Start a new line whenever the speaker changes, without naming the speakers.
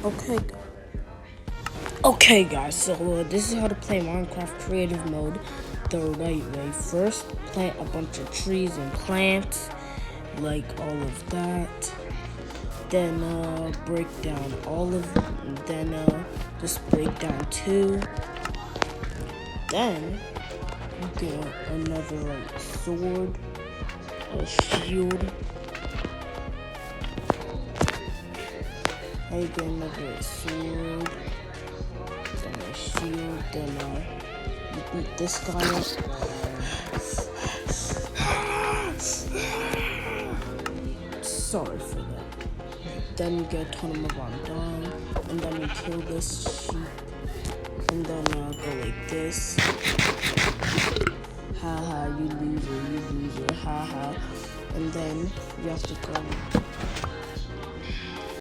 Okay. Okay, guys. So this is how to play Minecraft creative mode the right way. First, plant a bunch of trees and plants, like all of that. Then break down all of. Then just break down 2. Then you get another like sword, a shield. I get another sword, then a shield, then you beat this guy up. Sorry for that. Then you get a ton of dying, and then you kill this sheep, and then go like this. Haha, you loser, haha. And then you have to go